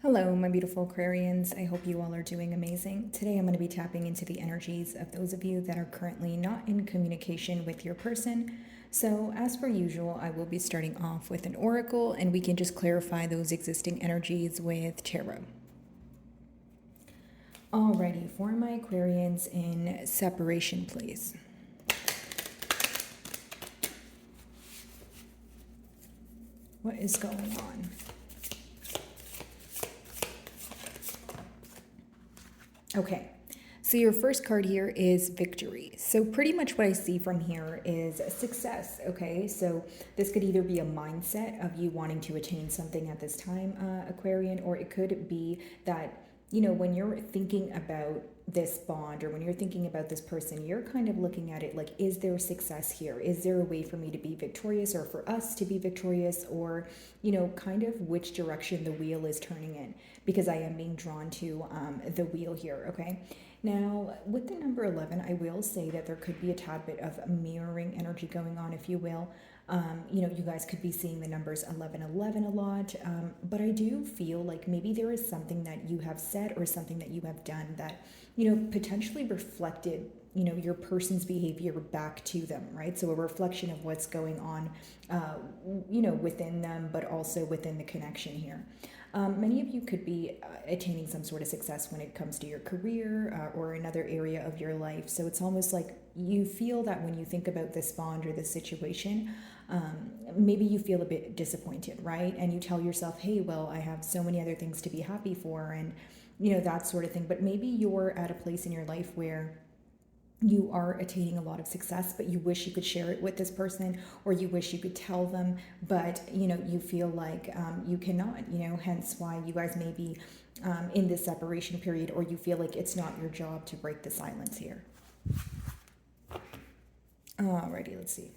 Hello, my beautiful Aquarians. I hope you all are doing amazing. Today I'm going to be tapping into the energies of those of you that are currently not in communication with your person. So, as per usual, I will be starting off with an oracle and we can just clarify those existing energies with tarot. Alrighty, for my Aquarians in separation, please. What is going on? Okay, so your first card here is victory. So pretty much what I see from here is success, okay? So this could either be a mindset of you wanting to attain something at this time, Aquarian, or it could be that, you know, when you're thinking about this bond or when you're thinking about this person, you're kind of looking at it like, is there success here? Is there a way for me to be victorious or for us to be victorious, or, you know, kind of which direction the wheel is turning in? Because I am being drawn to the wheel here, okay? Now, with the number 11, I will say that there could be a tad bit of mirroring energy going on, if you will. You know, you guys could be seeing the numbers 1111 a lot, but I do feel like maybe there is something that you have said or something that you have done that, you know, potentially reflected, you know, your person's behavior back to them, right? So a reflection of what's going on, you know, within them, but also within the connection here. Many of you could be attaining some sort of success when it comes to your career or another area of your life. So it's almost like you feel that when you think about this bond or this situation, maybe you feel a bit disappointed, right? And you tell yourself, hey, well, I have so many other things to be happy for, and, you know, that sort of thing. But maybe you're at a place in your life where you are attaining a lot of success, but you wish you could share it with this person, or you wish you could tell them, but, you know, you feel like you cannot, you know, hence why you guys may be in this separation period, or you feel like it's not your job to break the silence here. Alrighty, let's see.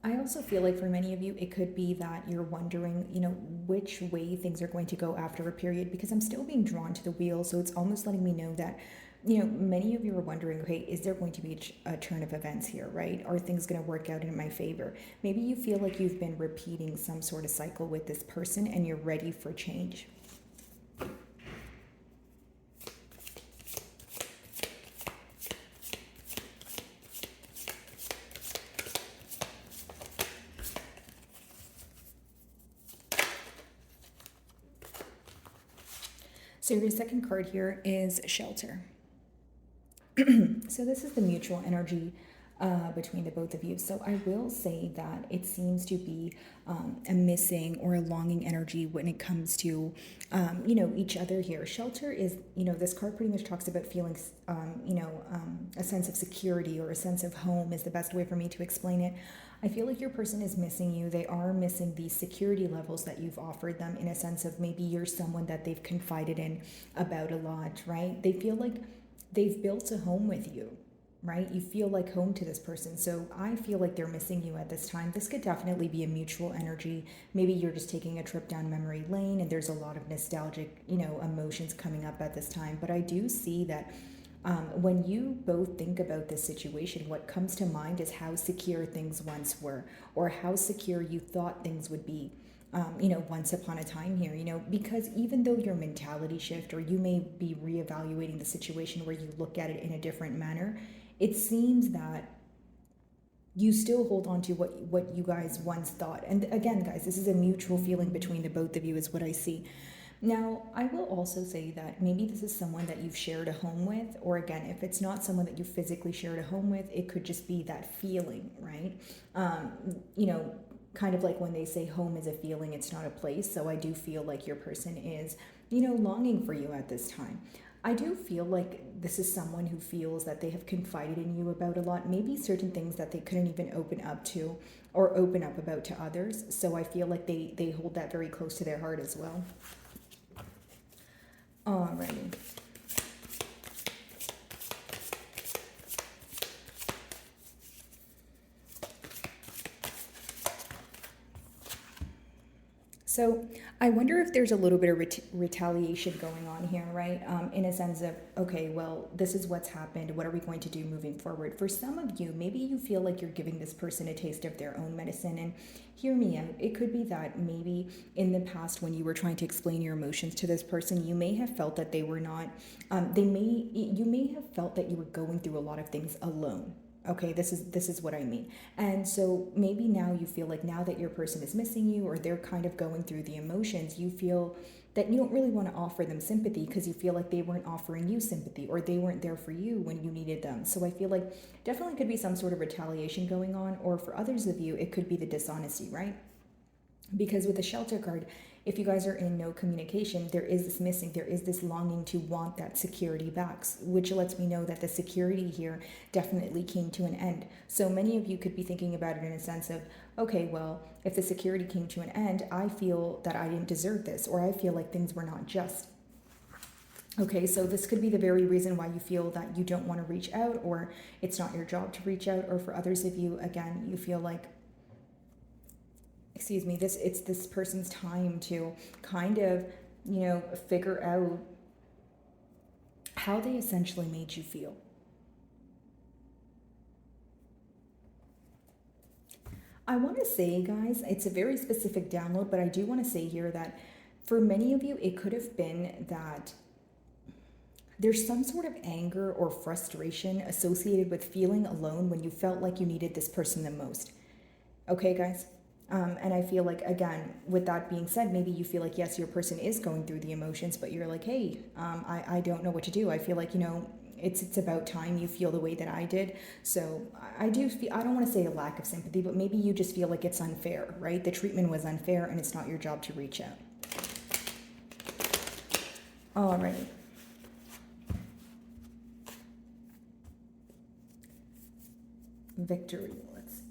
I also feel like for many of you, it could be that you're wondering, you know, which way things are going to go after a period, because I'm still being drawn to the wheel. So it's almost letting me know that, you know, many of you are wondering, okay, is there going to be a turn of events here, right? Are things going to work out in my favor? Maybe you feel like you've been repeating some sort of cycle with this person and you're ready for change. So your second card here is shelter. So this is the mutual energy between the both of you. So I will say that it seems to be a missing or a longing energy when it comes to, you know, each other here. Shelter is, you know, this card pretty much talks about feeling, you know, a sense of security or a sense of home is the best way for me to explain it. I feel like your person is missing you. They are missing the security levels that you've offered them, in a sense of maybe you're someone that they've confided in about a lot, right? They feel like they've built a home with you, right? You feel like home to this person. So I feel like they're missing you at this time. This could definitely be a mutual energy. Maybe you're just taking a trip down memory lane and there's a lot of nostalgic, you know, emotions coming up at this time. But I do see that when you both think about this situation, what comes to mind is how secure things once were, or how secure you thought things would be. You know, once upon a time here, you know, because even though your mentality shift, or you may be reevaluating the situation where you look at it in a different manner, it seems that you still hold on to what you guys once thought. And again, guys, this is a mutual feeling between the both of you is what I see. Now, I will also say that maybe this is someone that you've shared a home with, or again, if it's not someone that you physically shared a home with, it could just be that feeling, right? You know, kind of like when they say home is a feeling, it's not a place. So I do feel like your person is, you know, longing for you at this time. I do feel like this is someone who feels that they have confided in you about a lot, maybe certain things that they couldn't even open up to or open up about to others. So I feel like they hold that very close to their heart as well. Alrighty. So I wonder if there's a little bit of retaliation going on here, right? In a sense of, okay, well, this is what's happened. What are we going to do moving forward? For some of you, maybe you feel like you're giving this person a taste of their own medicine. And hear me out. It could be that maybe in the past, when you were trying to explain your emotions to this person, you may have felt that they were not, you may have felt that you were going through a lot of things alone. Okay, this is what I mean. And so maybe now you feel like now that your person is missing you, or they're kind of going through the emotions, you feel that you don't really want to offer them sympathy because you feel like they weren't offering you sympathy, or they weren't there for you when you needed them. So I feel like definitely could be some sort of retaliation going on, or for others of you it could be the dishonesty, right? Because with the shelter card, if you guys are in no communication, there is this missing, there is this longing to want that security back, which lets me know that the security here definitely came to an end. So many of you could be thinking about it in a sense of, okay, well, if the security came to an end, I feel that I didn't deserve this, or I feel like things were not just. Okay, so this could be the very reason why you feel that you don't want to reach out, or it's not your job to reach out, or for others of you, again, you feel like, excuse me, it's this person's time to kind of, figure out how they essentially made you feel. I want to say, guys, it's a very specific download, but I do want to say here that for many of you, it could have been that there's some sort of anger or frustration associated with feeling alone when you felt like you needed this person the most. Okay, guys? And I feel like, again, with that being said, maybe you feel like, yes, your person is going through the emotions, but you're like, hey, I don't know what to do. I feel like, it's about time you feel the way that I did. So I do feel, I don't want to say a lack of sympathy, but maybe you just feel like it's unfair, right? The treatment was unfair and it's not your job to reach out. All right. Victory. Let's see.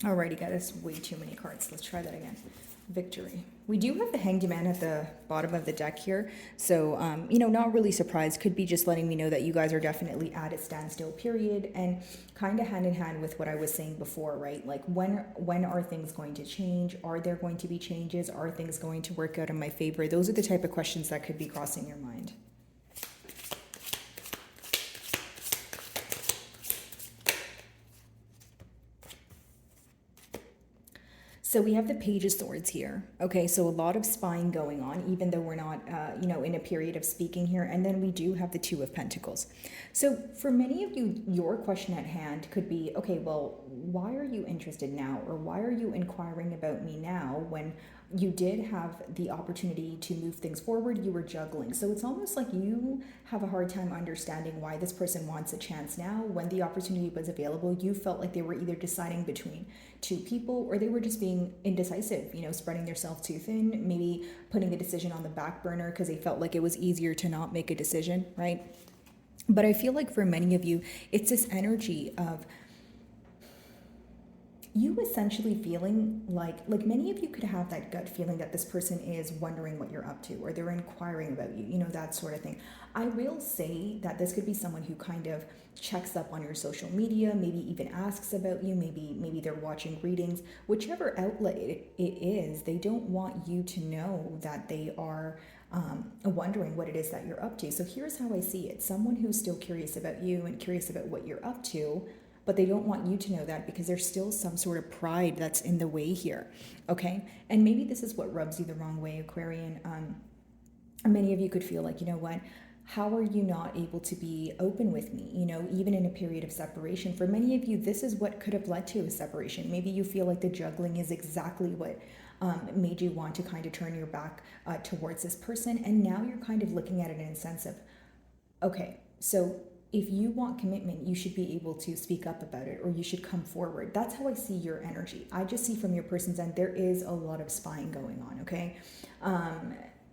Alrighty, guys, way too many cards. Let's try that again. Victory. We do have the Hanged Man at the bottom of the deck here. So, not really surprised. Could be just letting me know that you guys are definitely at a standstill period, and kind of hand in hand with what I was saying before, right? Like when are things going to change? Are there going to be changes? Are things going to work out in my favor? Those are the type of questions that could be crossing your mind. So we have the Page of Swords here. Okay, so a lot of spying going on, even though we're not, in a period of speaking here. And then we do have the Two of Pentacles. So for many of you, your question at hand could be, okay, well, why are you interested now? Or why are you inquiring about me now when you did have the opportunity to move things forward? You were juggling. So it's almost like you have a hard time understanding why this person wants a chance now. When the opportunity was available, you felt like they were either deciding between two people, or they were just being indecisive, spreading themselves too thin, maybe putting the decision on the back burner because they felt like it was easier to not make a decision, right? But I feel like for many of you, it's this energy of you essentially feeling like many of you could have that gut feeling that this person is wondering what you're up to, or they're inquiring about you, that sort of thing. I will say that this could be someone who kind of checks up on your social media, maybe even asks about you, maybe they're watching readings, whichever outlet it is. They don't want you to know that they are wondering what it is that you're up to. So here's how I see it. Someone who's still curious about you and curious about what you're up to, but they don't want you to know that because there's still some sort of pride that's in the way here, okay? And maybe this is what rubs you the wrong way, Aquarian. Many of you could feel like, what? How are you not able to be open with me, even in a period of separation? For many of you, this is what could have led to a separation. Maybe you feel like the juggling is exactly what made you want to kind of turn your back towards this person. And now you're kind of looking at it in a sense of, okay, so if you want commitment, you should be able to speak up about it, or you should come forward. That's how I see your energy. I just see from your person's end, there is a lot of spying going on, okay?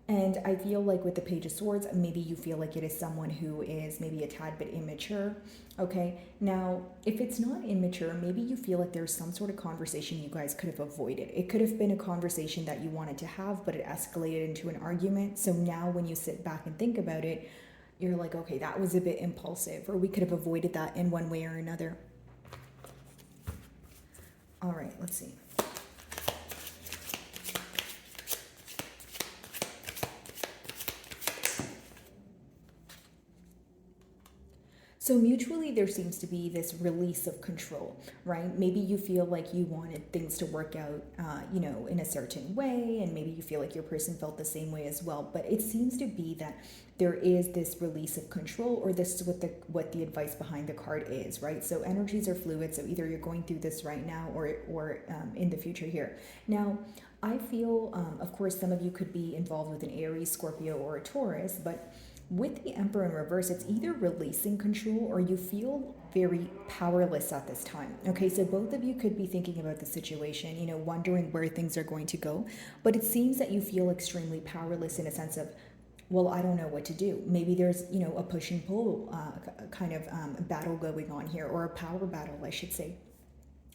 And I feel like with the Page of Swords, maybe you feel like it is someone who is maybe a tad bit immature, okay? Now, if it's not immature, maybe you feel like there's some sort of conversation you guys could have avoided. It could have been a conversation that you wanted to have, but it escalated into an argument. So now when you sit back and think about it, you're like, okay, that was a bit impulsive, or we could have avoided that in one way or another. All right, let's see. So mutually, there seems to be this release of control, right? Maybe you feel like you wanted things to work out, in a certain way, and maybe you feel like your person felt the same way as well. But it seems to be that there is this release of control, or this is what the advice behind the card is, right? So energies are fluid. So either you're going through this right now, or in the future here. Now, I feel, of course, some of you could be involved with an Aries, Scorpio, or a Taurus, but with the Emperor in reverse, it's either releasing control or you feel very powerless at this time. Okay, so both of you could be thinking about the situation, wondering where things are going to go. But it seems that you feel extremely powerless in a sense of, well, I don't know what to do. Maybe there's, a push and pull kind of battle going on here, or a power battle, I should say,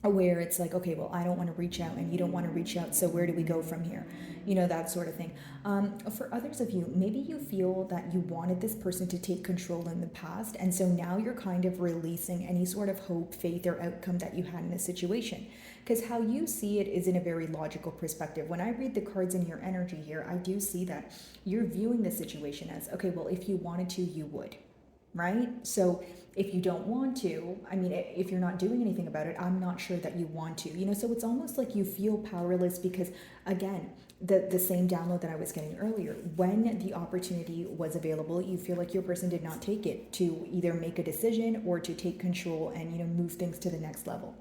where it's like, okay, well, I don't want to reach out and you don't want to reach out, so where do we go from here? That sort of thing. For others of you, maybe you feel that you wanted this person to take control in the past, and so now you're kind of releasing any sort of hope, faith, or outcome that you had in a situation. Because how you see it is in a very logical perspective. When I read the cards in your energy here, I do see that you're viewing the situation as, okay, well, if you wanted to, you would. Right? So if you don't want to, if you're not doing anything about it, I'm not sure that you want to, so it's almost like you feel powerless because, again, the same download that I was getting earlier, when the opportunity was available, you feel like your person did not take it to either make a decision or to take control and, move things to the next level.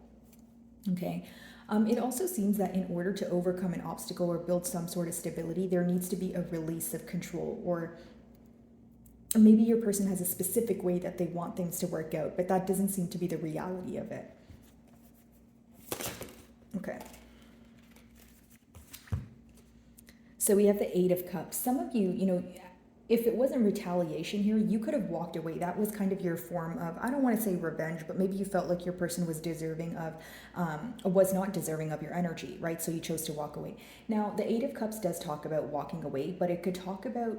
Okay. It also seems that in order to overcome an obstacle or build some sort of stability, there needs to be a release of control, or maybe your person has a specific way that they want things to work out, but that doesn't seem to be the reality of it. Okay. So we have the Eight of Cups. Some of you, if it wasn't retaliation here, you could have walked away. That was kind of your form of, I don't want to say revenge, but maybe you felt like your person was not deserving of your energy, right? So you chose to walk away. Now, the Eight of Cups does talk about walking away, but it could talk about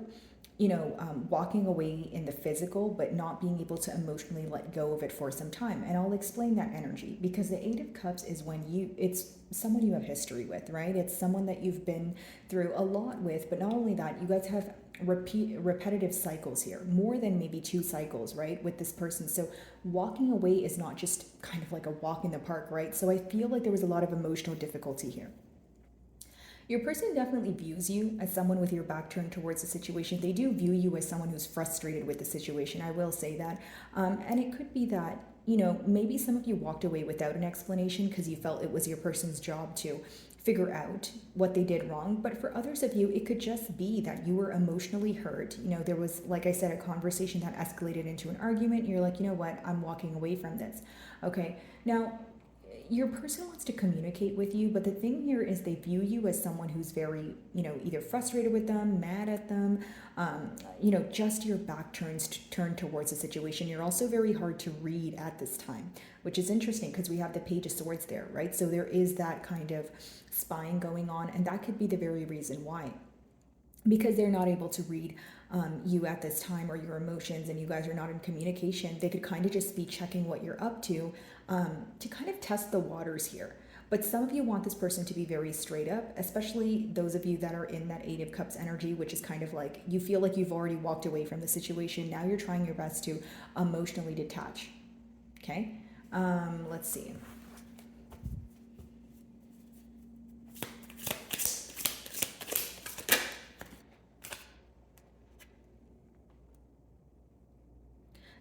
walking away in the physical, but not being able to emotionally let go of it for some time. And I'll explain that energy, because the Eight of Cups is when it's someone you have history with, right? It's someone that you've been through a lot with, but not only that, you guys have repetitive cycles here, more than maybe 2 cycles, right, with this person. So walking away is not just kind of like a walk in the park, right? So I feel like there was a lot of emotional difficulty here. Your person definitely views you as someone with your back turned towards the situation. They do view you as someone who's frustrated with the situation. I will say that. And it could be that, maybe some of you walked away without an explanation because you felt it was your person's job to figure out what they did wrong. But for others of you, it could just be that you were emotionally hurt. There was, like I said, a conversation that escalated into an argument. You're like, you know what, I'm walking away from this. Okay. Now, your person wants to communicate with you, but the thing here is they view you as someone who's very, either frustrated with them, mad at them, just your back turned towards the situation. You're also very hard to read at this time, which is interesting because we have the Page of Swords there, right? So there is that kind of spying going on, and that could be the very reason why. Because they're not able to read you at this time, or your emotions, and you guys are not in communication, they could kind of just be checking what you're up to kind of test the waters here. But some of you want this person to be very straight up, especially those of you that are in that Eight of Cups energy, which is kind of like you feel like you've already walked away from the situation. Now you're trying your best to emotionally detach. Okay, let's see.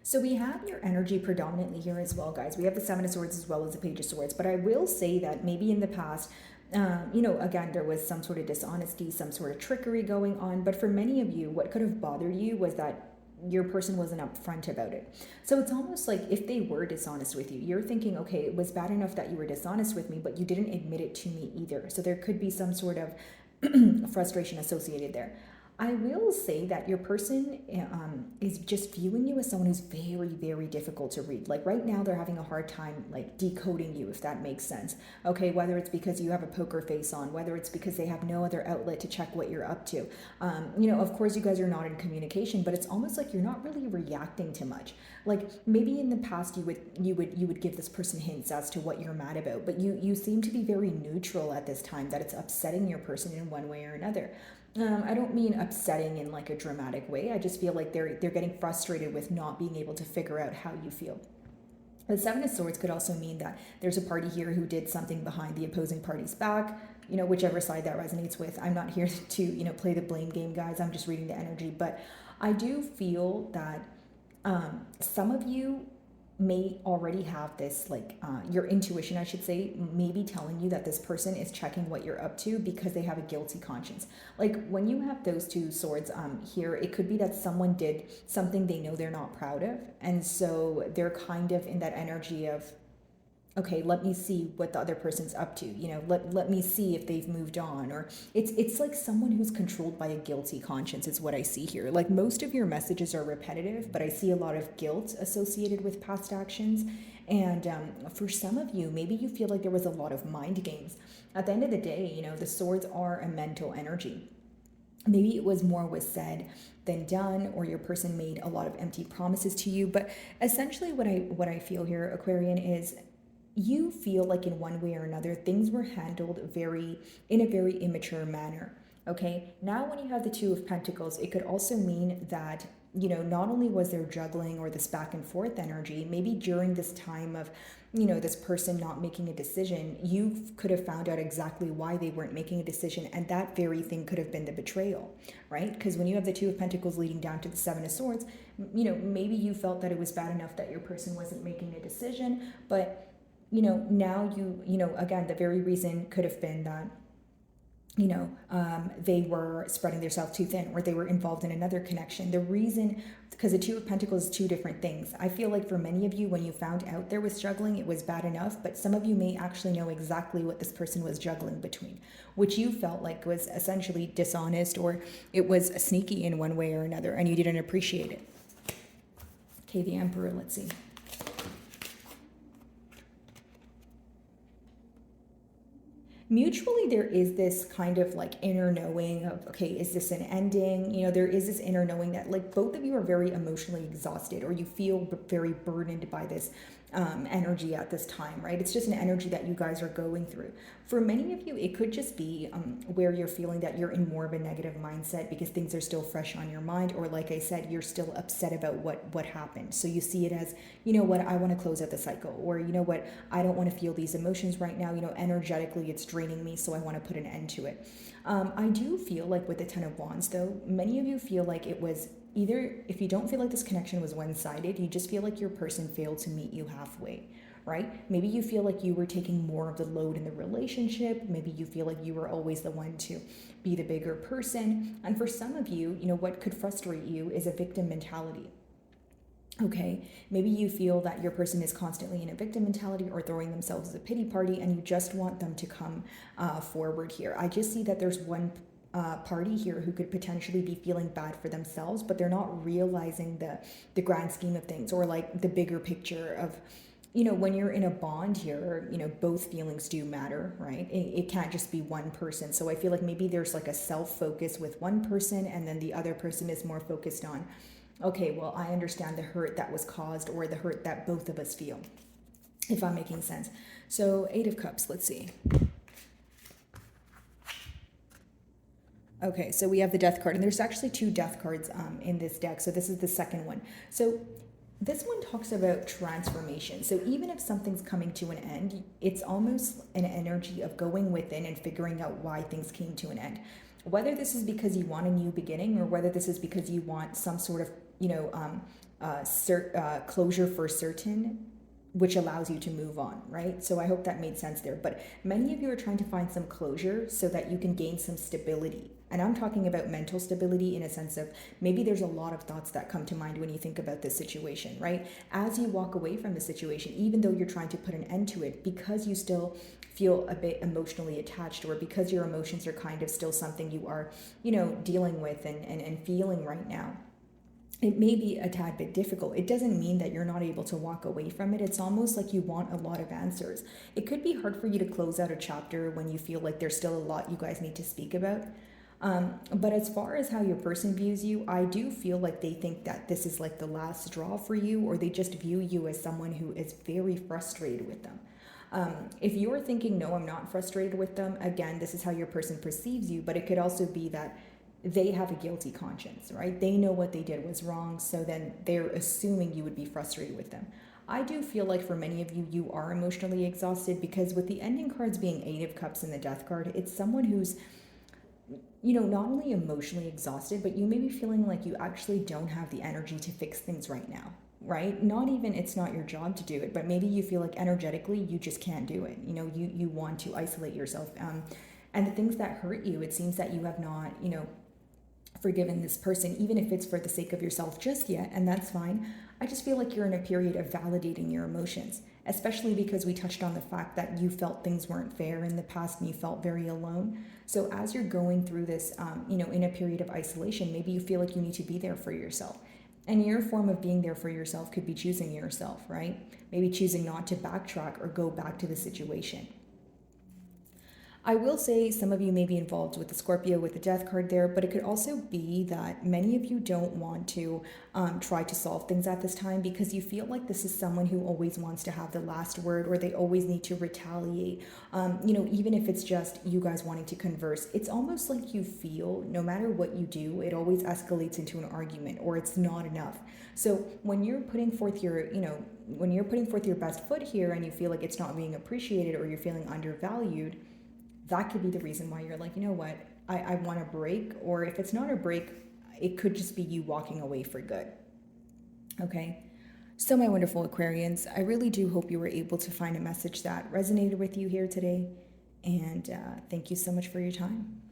So we have your energy predominantly here as well, guys. We have the Seven of Swords as well as the Page of Swords. But I will say that maybe in the past, again, there was some sort of dishonesty, some sort of trickery going on. But for many of you, what could have bothered you was that your person wasn't upfront about it. So it's almost like if they were dishonest with you, you're thinking, okay, it was bad enough that you were dishonest with me, but you didn't admit it to me either. So there could be some sort of frustration associated there. I will say that your person is just viewing you as someone who's very, very difficult to read. Like right now, they're having a hard time like decoding you, if that makes sense. Okay, whether it's because you have a poker face on, whether it's because they have no other outlet to check what you're up to. Of course, you guys are not in communication, but it's almost like you're not really reacting to much. Like maybe in the past, you would give this person hints as to what you're mad about, but you seem to be very neutral at this time. That it's upsetting your person in one way or another. I don't mean upsetting in like a dramatic way. I just feel like they're getting frustrated with not being able to figure out how you feel. The Seven of Swords could also mean that there's a party here who did something behind the opposing party's back, whichever side that resonates with. I'm not here to, play the blame game, guys. I'm just reading the energy. But I do feel that some of you may already have this, like your intuition, I should say, maybe telling you that this person is checking what you're up to because they have a guilty conscience. Like when you have those two swords here, it could be that someone did something they know they're not proud of. And so they're kind of in that energy of, okay, let me see what the other person's up to. Let me see if they've moved on. Or it's like someone who's controlled by a guilty conscience is what I see here. Like most of your messages are repetitive, but I see a lot of guilt associated with past actions. And for some of you, maybe you feel like there was a lot of mind games. At the end of the day, the swords are a mental energy. Maybe it was more was said than done, or your person made a lot of empty promises to you. But essentially what I feel here, Aquarian, is you feel like in one way or another things were handled in a very immature manner. Okay, now when you have the Two of Pentacles, it could also mean that not only was there juggling or this back and forth energy, maybe during this time of this person not making a decision, you could have found out exactly why they weren't making a decision, and that very thing could have been the betrayal, right? Because when you have the Two of Pentacles leading down to the Seven of Swords, maybe you felt that it was bad enough that your person wasn't making a decision, but now again, the very reason could have been that, they were spreading themselves too thin, or they were involved in another connection. The reason, because the Two of Pentacles is two different things. I feel like for many of you, when you found out there was juggling, it was bad enough, but some of you may actually know exactly what this person was juggling between, which you felt like was essentially dishonest, or it was sneaky in one way or another, and you didn't appreciate it. Okay, the Emperor, let's see. Mutually, there is this kind of like inner knowing of, okay, is this an ending? There is this inner knowing that like both of you are very emotionally exhausted, or you feel very burdened by this energy at this time, right? It's just an energy that you guys are going through. For many of you, it could just be where you're feeling that you're in more of a negative mindset because things are still fresh on your mind, or like I said, you're still upset about what happened. So you see it as, what, I want to close out the cycle, or what, I don't want to feel these emotions right now. Energetically, it's draining me, so I want to put an end to it. I do feel like with the Ten of Wands, though, many of you feel like it was either, if you don't feel like this connection was one-sided, you just feel like your person failed to meet you halfway, right? Maybe you feel like you were taking more of the load in the relationship. Maybe you feel like you were always the one to be the bigger person. And for some of you, what could frustrate you is a victim mentality. Okay, maybe you feel that your person is constantly in a victim mentality or throwing themselves as a pity party, and you just want them to come forward here. I just see that there's one party here who could potentially be feeling bad for themselves, but they're not realizing the grand scheme of things, or like the bigger picture of, when you're in a bond here, both feelings do matter, right? It can't just be one person. So I feel like maybe there's like a self-focus with one person, and then the other person is more focused on, okay, well, I understand the hurt that was caused, or the hurt that both of us feel, if I'm making sense. So Eight of Cups, let's see. Okay, so we have the Death card, and there's actually two Death cards in this deck. So this is the second one. So this one talks about transformation. So even if something's coming to an end, it's almost an energy of going within and figuring out why things came to an end. Whether this is because you want a new beginning, or whether this is because you want some sort of, closure for certain, which allows you to move on, right? So I hope that made sense there. But many of you are trying to find some closure so that you can gain some stability. And I'm talking about mental stability in a sense of maybe there's a lot of thoughts that come to mind when you think about this situation, right? As you walk away from the situation, even though you're trying to put an end to it, because you still feel a bit emotionally attached, or because your emotions are kind of still something you are, dealing with and feeling right now, it may be a tad bit difficult. It doesn't mean that you're not able to walk away from it. It's almost like you want a lot of answers. It could be hard for you to close out a chapter when you feel like there's still a lot you guys need to speak about. But as far as how your person views you, I do feel like they think that this is like the last straw for you, or they just view you as someone who is very frustrated with them. If you're thinking, no, I'm not frustrated with them, again, this is how your person perceives you, but it could also be that they have a guilty conscience, right? They know what they did was wrong, so then they're assuming you would be frustrated with them. I do feel like for many of you, you are emotionally exhausted, because with the ending cards being Eight of Cups and the Death card, it's someone who's, not only emotionally exhausted, but you may be feeling like you actually don't have the energy to fix things right now, right? Not even it's not your job to do it, but maybe you feel like energetically you just can't do it. You want to isolate yourself. And the things that hurt you, it seems that you have not, forgiven this person, even if it's for the sake of yourself just yet, and that's fine. I just feel like you're in a period of validating your emotions, especially because we touched on the fact that you felt things weren't fair in the past and you felt very alone. So as you're going through this, in a period of isolation, maybe you feel like you need to be there for yourself. And your form of being there for yourself could be choosing yourself, right? Maybe choosing not to backtrack or go back to the situation. I will say some of you may be involved with the Scorpio with the Death card there, but it could also be that many of you don't want to try to solve things at this time, because you feel like this is someone who always wants to have the last word, or they always need to retaliate. Even if it's just you guys wanting to converse, it's almost like you feel no matter what you do, it always escalates into an argument, or it's not enough. So when you're putting forth your best foot here and you feel like it's not being appreciated, or you're feeling undervalued, that could be the reason why you're like, you know what, I want a break. Or if it's not a break, it could just be you walking away for good. Okay? So my wonderful Aquarians, I really do hope you were able to find a message that resonated with you here today. And thank you so much for your time.